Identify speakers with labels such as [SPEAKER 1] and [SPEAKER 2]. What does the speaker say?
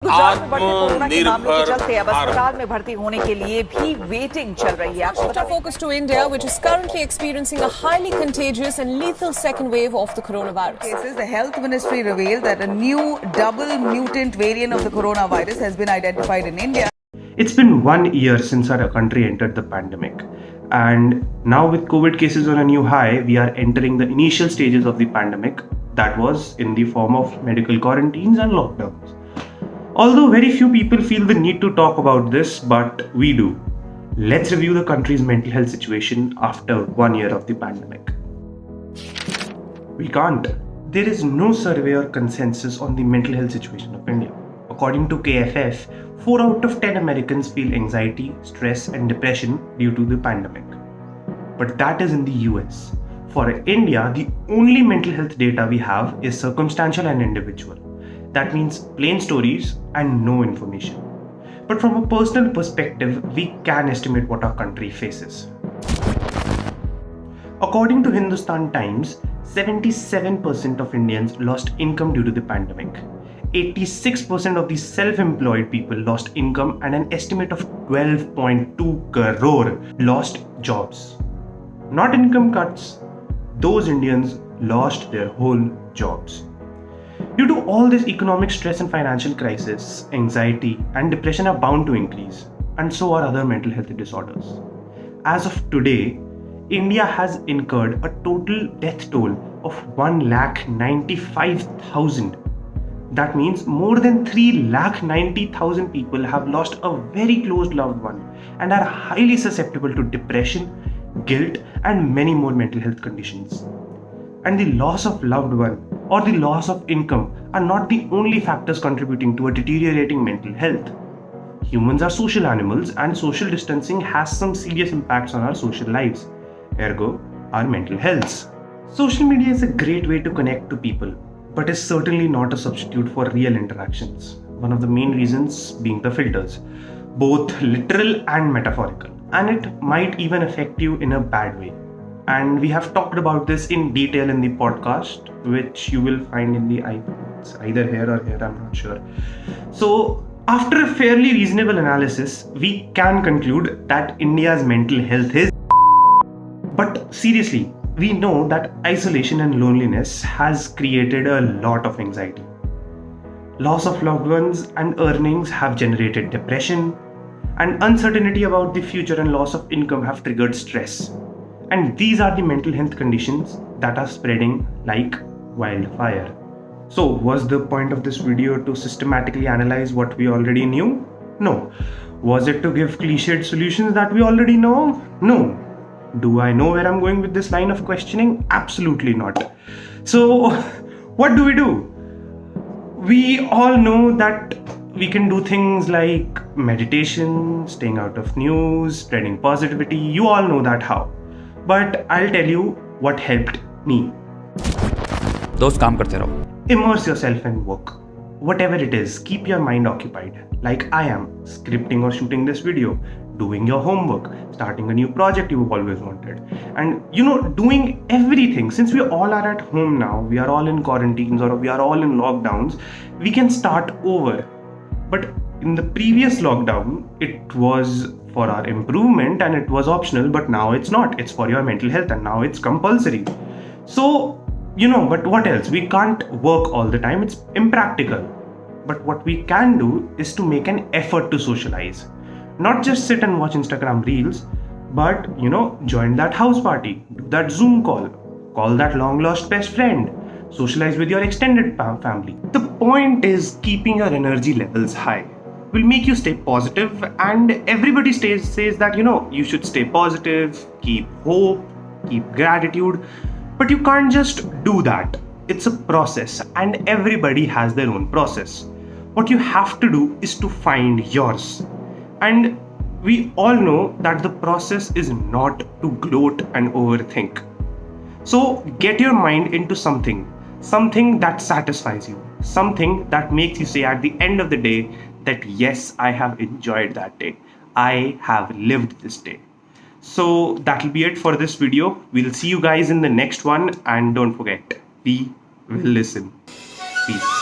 [SPEAKER 1] गुजरात में बढ़ते कोरोना के मामलों के चलते अब
[SPEAKER 2] आत्मनिर्भर
[SPEAKER 1] अस्पताल में भर्ती होने के लिए भी वेटिंग चल रही है। आपको
[SPEAKER 3] Shift our focus to India, which is currently experiencing a highly contagious and lethal second wave of the coronavirus.
[SPEAKER 1] cases, the health ministry revealed that a new double mutant variant of the coronavirus has been identified in India.
[SPEAKER 4] It's been 1 year since our country entered the pandemic. And now, with COVID cases on a new high, we are entering the initial stages of the pandemic, that was in the form of medical quarantines and lockdowns. Although very few people feel the need to talk about this, but we do. Let's review the country's mental health situation after 1 year of the pandemic. We can't. There is no survey or consensus on the mental health situation of India. According to KFF, 4 out of 10 Americans feel anxiety, stress, and depression due to the pandemic. But that is in the US. For India, the only mental health data we have is circumstantial and individual. That means plain stories and no information. But from a personal perspective, we can estimate what our country faces. According to Hindustan Times, 77% of Indians lost income due to the pandemic. 86% of the self-employed people lost income, and an estimate of 12.2 crore lost jobs. Not income cuts. Those Indians lost their whole jobs. Due to all this economic stress and financial crisis, anxiety and depression are bound to increase, and so are other mental health disorders. As of today, India has incurred a total death toll of 1,95,000. That means more than 3,90,000 people have lost a very close loved one and are highly susceptible to depression, guilt, and many more mental health conditions. And the loss of loved one or the loss of income are not the only factors contributing to a deteriorating mental health. Humans are social animals, and social distancing has some serious impacts on our social lives, ergo our mental health. Social media is a great way to connect to people, but is certainly not a substitute for real interactions. One of the main reasons being the filters, both literal and metaphorical, and it might even affect you in a bad way. And we have talked about this in detail in the podcast, which you will find in the it's either here or here, I'm not sure. So, after a fairly reasonable analysis, we can conclude that India's mental health is. But seriously, we know that isolation and loneliness has created a lot of anxiety. Loss of loved ones and earnings have generated depression, and uncertainty about the future and loss of income have triggered stress. And these are the mental health conditions that are spreading like wildfire. So, was the point of this video to systematically analyze what we already knew? No. Was it to give cliched solutions that we already know? No. Do I know where I'm going with this line of questioning? Absolutely not. So, what do? We all know that we can do things like meditation, staying out of news, spreading positivity. You all know that how. But I'll tell you what helped me.
[SPEAKER 2] दोस्त काम करते रहो.
[SPEAKER 4] Immerse yourself in work. Whatever it is, keep your mind occupied. Like I am, scripting or shooting this video, doing your homework, starting a new project you've always wanted. And doing everything. Since we all are at home now, we are all in quarantines or we are all in lockdowns, we can start over. But in the previous lockdown, it was for our improvement and it was optional, but now it's not. It's for your mental health and now it's compulsory. So, but what else? We can't work all the time. It's impractical. But what we can do is to make an effort to socialize. Not just sit and watch Instagram reels, but, join that house party, do that Zoom call that long lost best friend, socialize with your extended family. The point is keeping your energy levels high will make you stay positive, and everybody says that you should stay positive, keep hope, keep gratitude, but you can't just do that. It's a process, and everybody has their own process. What you have to do is to find yours, and we all know that the process is not to gloat and overthink. So get your mind into something that satisfies you, something that makes you say at the end of the day that yes, I have enjoyed that day. I have lived this day. So that'll be it for this video. We'll see you guys in the next one, and don't forget, we will listen. Peace.